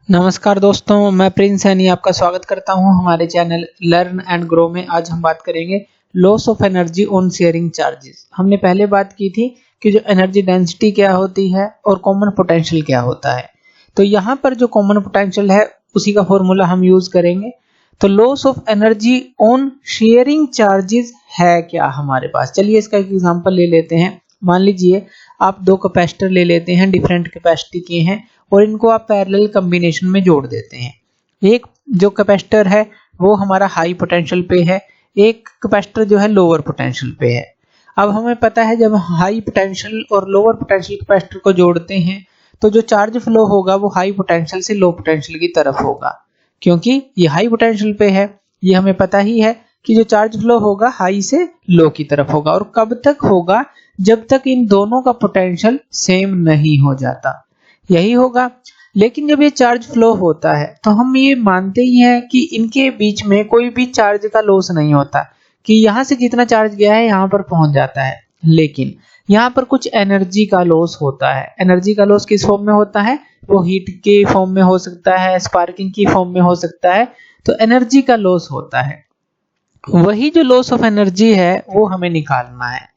नमस्कार दोस्तों, मैं प्रिंस सैनी आपका स्वागत करता हूं हमारे चैनल लर्न एंड ग्रो में। आज हम बात करेंगे loss of energy on sharing charges. हमने पहले बात की थी कि जो एनर्जी डेंसिटी क्या होती है और कॉमन पोटेंशियल क्या होता है। तो यहाँ पर जो कॉमन पोटेंशियल है उसी का फॉर्मूला हम यूज करेंगे। तो loss of energy on sharing charges है क्या हमारे पास। चलिए इसका एक एग्जांपल ले लेते हैं। मान लीजिए आप दो कैपेसिटर ले लेते हैं, डिफरेंट कैपेसिटी के हैं, और इनको आप पैरेलल कॉम्बिनेशन में जोड़ देते हैं। एक जो कैपेसिटर है वो हमारा हाई पोटेंशियल पे है, एक कैपेसिटर जो है लोअर पोटेंशियल पे है। अब हमें पता है जब हाई पोटेंशियल और लोअर पोटेंशियल कैपेसिटर को जोड़ते हैं तो जो चार्ज फ्लो होगा वो हाई पोटेंशियल से लो पोटेंशियल की तरफ होगा, क्योंकि ये हाई पोटेंशियल पे है। ये हमें पता ही है कि जो चार्ज फ्लो होगा हाई से लो की तरफ होगा, और कब तक होगा, जब तक इन दोनों का पोटेंशियल सेम नहीं हो जाता, यही होगा। लेकिन जब ये चार्ज फ्लो होता है तो हम ये मानते ही हैं कि इनके बीच में कोई भी चार्ज का लॉस नहीं होता, कि यहाँ से जितना चार्ज गया है यहाँ पर पहुंच जाता है। लेकिन यहाँ पर कुछ एनर्जी का लॉस होता है। एनर्जी का लॉस किस फॉर्म में होता है? वो हीट के फॉर्म में हो सकता है, स्पार्किंग की फॉर्म में हो सकता है। तो एनर्जी का लॉस होता है। वही जो लॉस ऑफ एनर्जी है वो हमें निकालना है।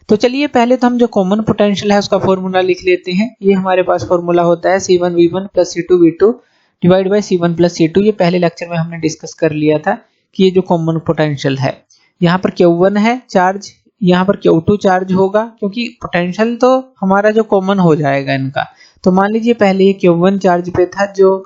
तो चलिए पहले तो हम जो कॉमन पोटेंशियल है उसका फॉर्मूला लिख लेते हैं। ये हमारे पास फॉर्मूला होता है C1V1 plus C2V2 divide by C1 plus C2। ये पहले लेक्चर में हमने डिस्कस कर लिया था कि ये जो कॉमन पोटेंशियल है, यहाँ पर Q1 है चार्ज, यहाँ पर Q2 चार्ज होगा, क्योंकि पोटेंशियल तो हमारा जो कॉमन हो जाएगा इनका। तो मान लीजिए पहले ये Q1 चार्ज पे था, जो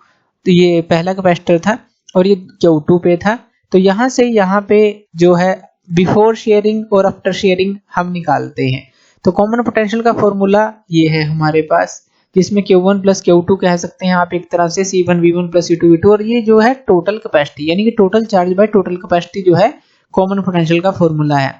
तो ये पहला कैपेसिटर था, और ये Q2 पे था। तो यहाँ से यहाँ पे जो है बिफोर शेयरिंग और आफ्टर शेयरिंग हम निकालते हैं। तो कॉमन पोटेंशियल का फॉर्मूला ये है हमारे पास, जिसमें Q1 प्लस Q2 कह सकते हैं आप एक तरह से, C1V1 प्लस C2V2, और ये जो है टोटल कैपेसिटी यानी कि total charge by total capacity जो है कॉमन पोटेंशियल का फॉर्मूला है।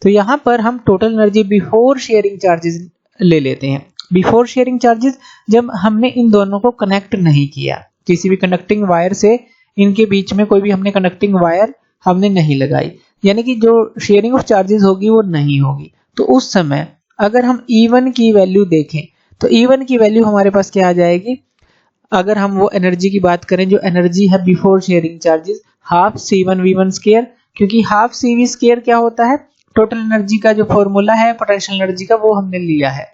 तो यहाँ पर हम total energy before sharing charges ले लेते हैं। बिफोर शेयरिंग चार्जेस जब हमने इन दोनों को कनेक्ट नहीं किया, किसी भी कनेक्टिंग वायर से इनके बीच में कोई भी हमने कनेक्टिंग वायर हमने नहीं लगाई, यानी कि जो शेयरिंग ऑफ चार्जेस होगी वो नहीं होगी। तो उस समय अगर हम E1 की वैल्यू देखें तो E1 की वैल्यू हमारे पास क्या आ जाएगी? अगर हम वो एनर्जी की बात करें, जो एनर्जी है before sharing charges, half C1V1 square, क्योंकि हाफ CV स्क्वायर क्या होता है? टोटल एनर्जी का जो फॉर्मूला है पोटेंशियल एनर्जी का, वो हमने लिया है।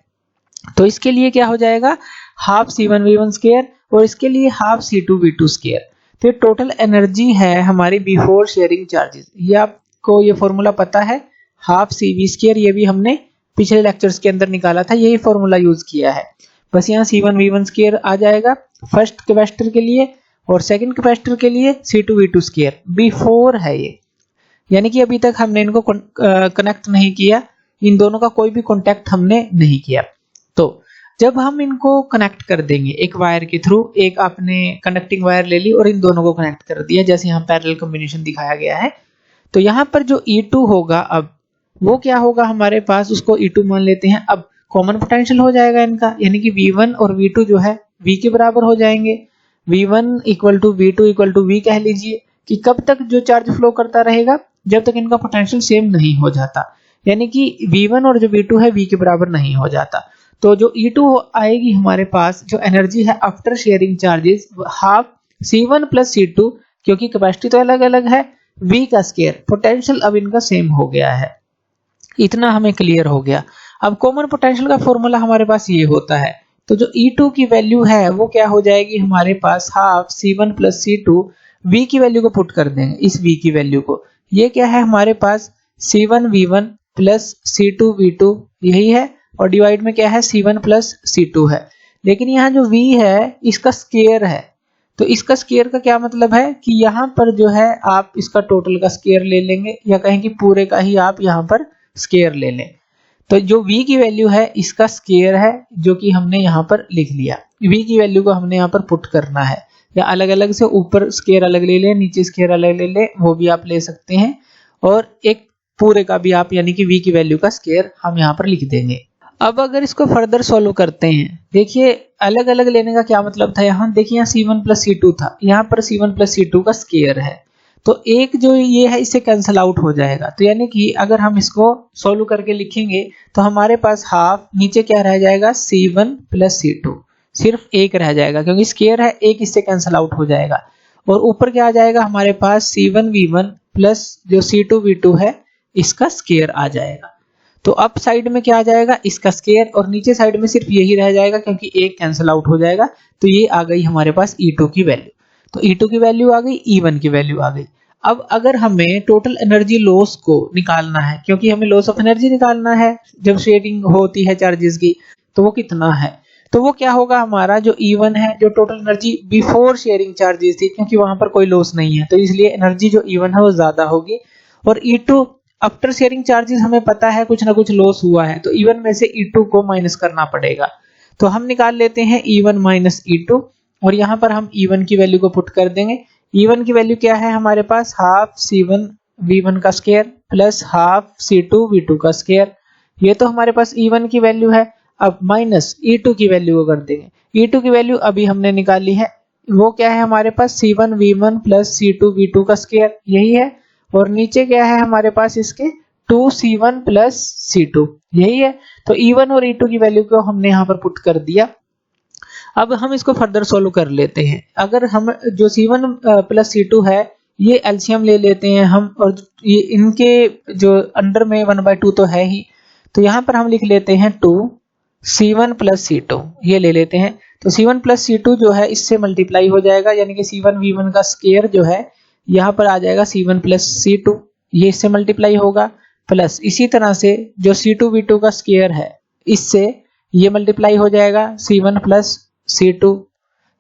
तो इसके लिए क्या हो जाएगा? हाफ C1V1 स्क्वायर, और इसके लिए हाफ C2V2 स्क्वायर। तो ये टोटल एनर्जी है हमारी बिफोर शेयरिंग चार्जेस। ये आपको ये फॉर्मूला पता है, हाफ CV स्क्वायर, ये भी हमने पिछले लेक्चर्स के अंदर निकाला था, यही फॉर्मूला यूज किया है। बस यहाँ C1V1 स्क्वायर आ जाएगा फर्स्ट कैपेसिटर के लिए, और सेकंड कैपेसिटर के लिए C2V2 स्क्वायर। बिफोर है ये, यानी कि अभी तक हमने इनको कनेक्ट नहीं किया, इन दोनों का कोई भी कॉन्टेक्ट हमने नहीं किया। तो जब हम इनको कनेक्ट कर देंगे एक वायर के थ्रू, एक आपने कनेक्टिंग वायर ले ली और इन दोनों को कनेक्ट कर दिया, जैसे यहाँ पैरेलल कॉम्बिनेशन दिखाया गया है। तो यहाँ पर जो E2 होगा, अब वो क्या होगा हमारे पास, उसको E2 मान लेते हैं। अब कॉमन पोटेंशियल हो जाएगा इनका, यानी कि V1 और V2 जो है V के बराबर हो जाएंगे। V1 equal to V2 equal to V कह लीजिए, कि कब तक जो चार्ज फ्लो करता रहेगा, जब तक इनका पोटेंशियल सेम नहीं हो जाता, यानी कि V1 और जो V2 है V के बराबर नहीं हो जाता। तो जो E2 आएगी हमारे पास, जो एनर्जी है after sharing charges, half C1 plus C2, क्योंकि कैपेसिटी तो अलग अलग है, V का स्क्वायर, पोटेंशियल अब इनका सेम हो गया है। इतना हमें क्लियर हो गया। अब कॉमन पोटेंशियल का फॉर्मूला हमारे पास ये होता है। तो जो E2 की वैल्यू है वो क्या हो जाएगी हमारे पास, half C1 plus C2, V की वैल्यू को पुट कर देंगे, इस V की वैल्यू को। ये क्या है हमारे पास, C1V1 प्लस C2V2 यही है, और डिवाइड में क्या है, C1 प्लस C2 है। लेकिन यहाँ जो V है इसका स्क्वायर है। तो इसका स्क्वायर का क्या मतलब है कि यहाँ पर जो है आप इसका टोटल का स्क्वायर ले लेंगे, या कहें कि पूरे का ही आप यहाँ पर स्क्वायर ले लें। तो जो V की वैल्यू है इसका स्क्वायर है, जो कि हमने यहाँ पर लिख लिया। V की वैल्यू को हमने यहाँ पर पुट करना है, या अलग अलग से ऊपर स्क्वायर अलग ले लें, नीचे स्क्वायर अलग ले लें, वो भी आप ले सकते हैं। और एक पूरे का भी आप, यानी कि V की वैल्यू का स्क्वायर हम यहाँ पर लिख देंगे। अब अगर इसको फर्दर सॉल्व करते हैं, देखिए अलग अलग लेने का क्या मतलब था। यहाँ देखिए, यहाँ C1 प्लस C2 था, यहाँ पर C1 प्लस C2 का स्क्वायर है। तो एक जो ये है इससे कैंसिल आउट हो जाएगा। तो यानी कि अगर हम इसको सॉल्व करके लिखेंगे तो हमारे पास हाफ, नीचे क्या रह जाएगा, C1 प्लस C2। सिर्फ एक रह जाएगा क्योंकि स्केयर है, एक इससे कैंसिल आउट हो जाएगा। और ऊपर क्या आ जाएगा हमारे पास C1V1 प्लस जो C2V2 है इसका स्केयर आ जाएगा। तो अप साइड में क्या आ जाएगा, इसका स्केयर, और नीचे साइड में सिर्फ यही रह जाएगा क्योंकि एक कैंसिल आउट हो जाएगा। तो ये आ गई हमारे पास E2 की वैल्यू। तो E2 की वैल्यू आ गई, E1 की वैल्यू आ गई। अब अगर हमें टोटल एनर्जी लॉस को निकालना है, क्योंकि हमें लॉस ऑफ एनर्जी निकालना है जब शेडिंग होती है चार्जेस की, तो वो कितना है, तो वो क्या होगा हमारा जो E1 है, जो total energy before sharing charges थी, क्योंकि वहां पर कोई लॉस नहीं है तो इसलिए एनर्जी जो E1 है वो ज्यादा होगी। और E2 आफ्टर शेयरिंग चार्जेस हमें पता है कुछ ना कुछ लॉस हुआ है, तो E1 में से E2 को माइनस करना पड़ेगा। तो हम निकाल लेते हैं E1 माइनस E2, और यहाँ पर हम E1 की वैल्यू को पुट कर देंगे। E1 की वैल्यू क्या है हमारे पास, हाफ C1V1 का स्केयर प्लस हाफ C2V2 का स्केयर। ये तो हमारे पास E1 की वैल्यू है। अब माइनस E2 की वैल्यू को कर देंगे। E2 की वैल्यू अभी हमने निकाली है, वो क्या है हमारे पास C1V1 प्लस C2V2 का स्केयर, यही है। और नीचे क्या है हमारे पास इसके 2C1 प्लस C2, यही है। तो E1 और E2 की वैल्यू को हमने यहाँ पर पुट कर दिया। अब हम इसको फर्दर सोल्व कर लेते हैं। अगर हम जो C1 प्लस C2 है ये एलसीएम ले लेते हैं हम, और ये इनके जो अंडर में 1/2 तो है ही, तो यहाँ पर हम लिख लेते हैं 2C1 प्लस C2, ये ले लेते हैं। तो C1 प्लस C2 जो है इससे मल्टीप्लाई हो जाएगा, यानी कि C1V1 का स्केयर जो है यहाँ पर आ जाएगा C1 प्लस C2, ये इससे मल्टीप्लाई होगा, प्लस इसी तरह से जो C2V2 का स्केयर है इससे ये मल्टीप्लाई हो जाएगा C1 प्लस C2,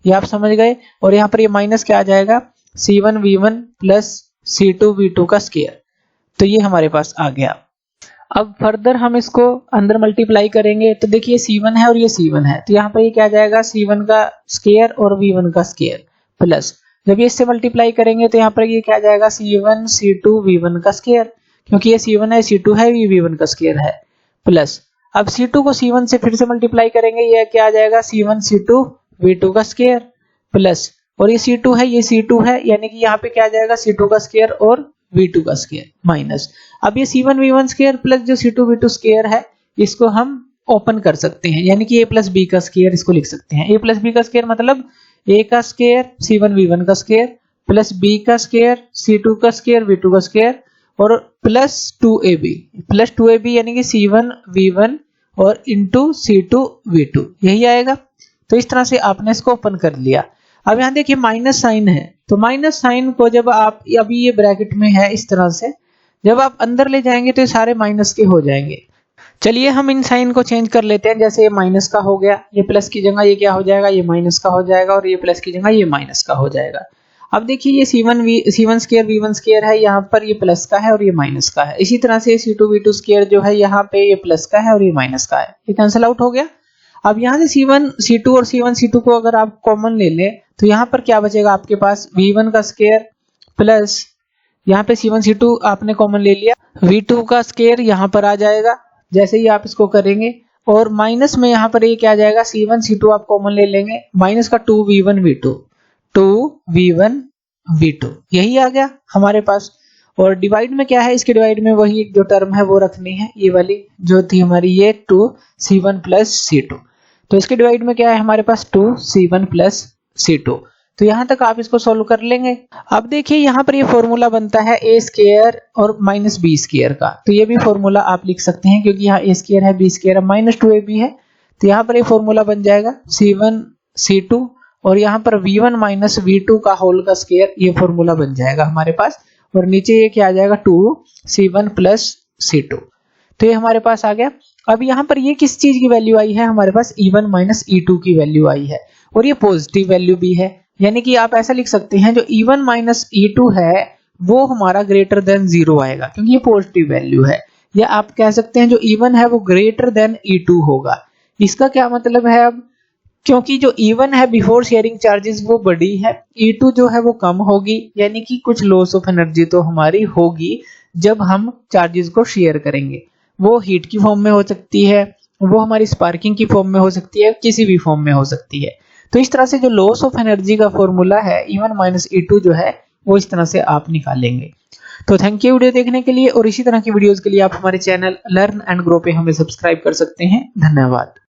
ये आप समझ गए। और यहाँ पर ये माइनस क्या आ जाएगा, C1V1 प्लस C2V2 का स्केयर। तो ये हमारे पास आ गया। अब फर्दर हम इसको अंदर मल्टीप्लाई करेंगे, तो देखिए C1 है और ये C1 है, तो यहाँ पर ये क्या आ जाएगा, C1 का स्केयर और V1 का स्केयर, प्लस जब ये इससे मल्टीप्लाई करेंगे तो यहाँ पर ये क्या आ जाएगा, C1 C2 V1 का स्केयर, क्योंकि ये C1 है, C2 है, ये V1 का स्केयर है, प्लस अब C2 को C1 से फिर से मल्टीप्लाई करेंगे, ये क्या आ जाएगा, C1 C2 V2 का स्केयर, प्लस और ये C2 है, ये C2 है, यानी कि यहाँ पे क्या आ जाएगा, C2 का स्केयर और V2 का स्केयर, माइनस अब ये C1 V1 स्केयर प्लस जो C2 V2 स्केयर है इसको हम ओपन कर सकते हैं, यानी कि A प्लस B का स्केयर इसको लिख सकते हैं। A प्लस B का स्केयर मतलब A का स्केयर C1 V1 का स्केयर प्लस B का स्केयर C2 का स्केयर V2 का स्केयर और प्लस 2AB यानी कि C1 V1 और इंटू C2 V2, यही आएगा। तो इस तरह से आपने इसको ओपन कर लिया। अब यहाँ देखिए माइनस साइन है, तो माइनस साइन को जब आप, अभी ये ब्रैकेट में है इस तरह से, जब आप अंदर ले जाएंगे तो ये सारे माइनस के हो जाएंगे। चलिए हम इन साइन को चेंज कर लेते हैं, जैसे ये माइनस का हो गया, ये प्लस की जगह ये क्या हो जाएगा, ये माइनस का हो जाएगा, और ये प्लस की जगह ये माइनस का हो जाएगा। अब देखिए ये C1 स्केयर V1 स्केयर है, यहाँ पर ये प्लस का है और ये माइनस का है। इसी तरह से C2 V2 स्केयर जो है यहाँ पे ये प्लस का है और ये माइनस का है, ये कैंसिल आउट हो गया। अब यहाँ से C1 C2 और C1 C2 को अगर आप कॉमन ले लें तो यहाँ पर क्या बचेगा आपके पास, V1 का स्केयर प्लस यहाँ पे C1 C2 आपने कॉमन ले लिया, V2 का स्केयर यहाँ पर आ जाएगा जैसे ही आप इसको करेंगे, और माइनस में यहाँ पर ये क्या आ जाएगा, C1 C2 आप कॉमन ले लेंगे, माइनस का 2V1 V2, यही आ गया हमारे पास। और डिवाइड में क्या है, इसके डिवाइड में वही जो टर्म है वो रखनी है, ये वाली जो थी हमारी ये 2C1 प्लस C2, तो इसके डिवाइड में क्या है हमारे पास 2C1 प्लस C2। तो यहाँ तक आप इसको सोल्व कर लेंगे। अब देखिए यहाँ पर ये फॉर्मूला बनता है A स्केयर और माइनस B स्केयर का, तो ये भी फॉर्मूला आप लिख सकते हैं, क्योंकि यहाँ A स्केयर है, B स्केयर है, माइनस 2AB है, तो यहाँ पर ये फॉर्मूला बन जाएगा C1 C2 और यहाँ पर V1 माइनस V2 का होल का स्केयर, ये फॉर्मूला बन जाएगा हमारे पास, और नीचे ये क्या आ जाएगा 2C1 प्लस C2, तो ये हमारे पास आ गया। अब यहाँ पर ये किस चीज की वैल्यू आई है हमारे पास, E1 माइनस E2 की वैल्यू आई है, और ये पॉजिटिव वैल्यू भी है, यानी कि आप ऐसा लिख सकते हैं जो E1 माइनस E2 है वो हमारा ग्रेटर देन 0 आएगा, क्योंकि ये पॉजिटिव वैल्यू है, या आप कह सकते हैं जो E1 है वो ग्रेटर देन E2 होगा। इसका क्या मतलब है, अब क्योंकि जो E1 है बिफोर शेयरिंग चार्जेस वो बड़ी है, E2 जो है वो कम होगी, यानी कि कुछ लॉस ऑफ एनर्जी तो हमारी होगी जब हम चार्जेस को शेयर करेंगे। वो हीट की फॉर्म में हो सकती है, वो हमारी स्पार्किंग की फॉर्म में हो सकती है, किसी भी फॉर्म में हो सकती है। तो इस तरह से जो लॉस ऑफ एनर्जी का फॉर्मूला है E1 माइनस E2 जो है वो इस तरह से आप निकालेंगे। तो थैंक यू वीडियो देखने के लिए, और इसी तरह की वीडियोस के लिए आप हमारे चैनल लर्न एंड ग्रो पे हमें सब्सक्राइब कर सकते हैं। धन्यवाद।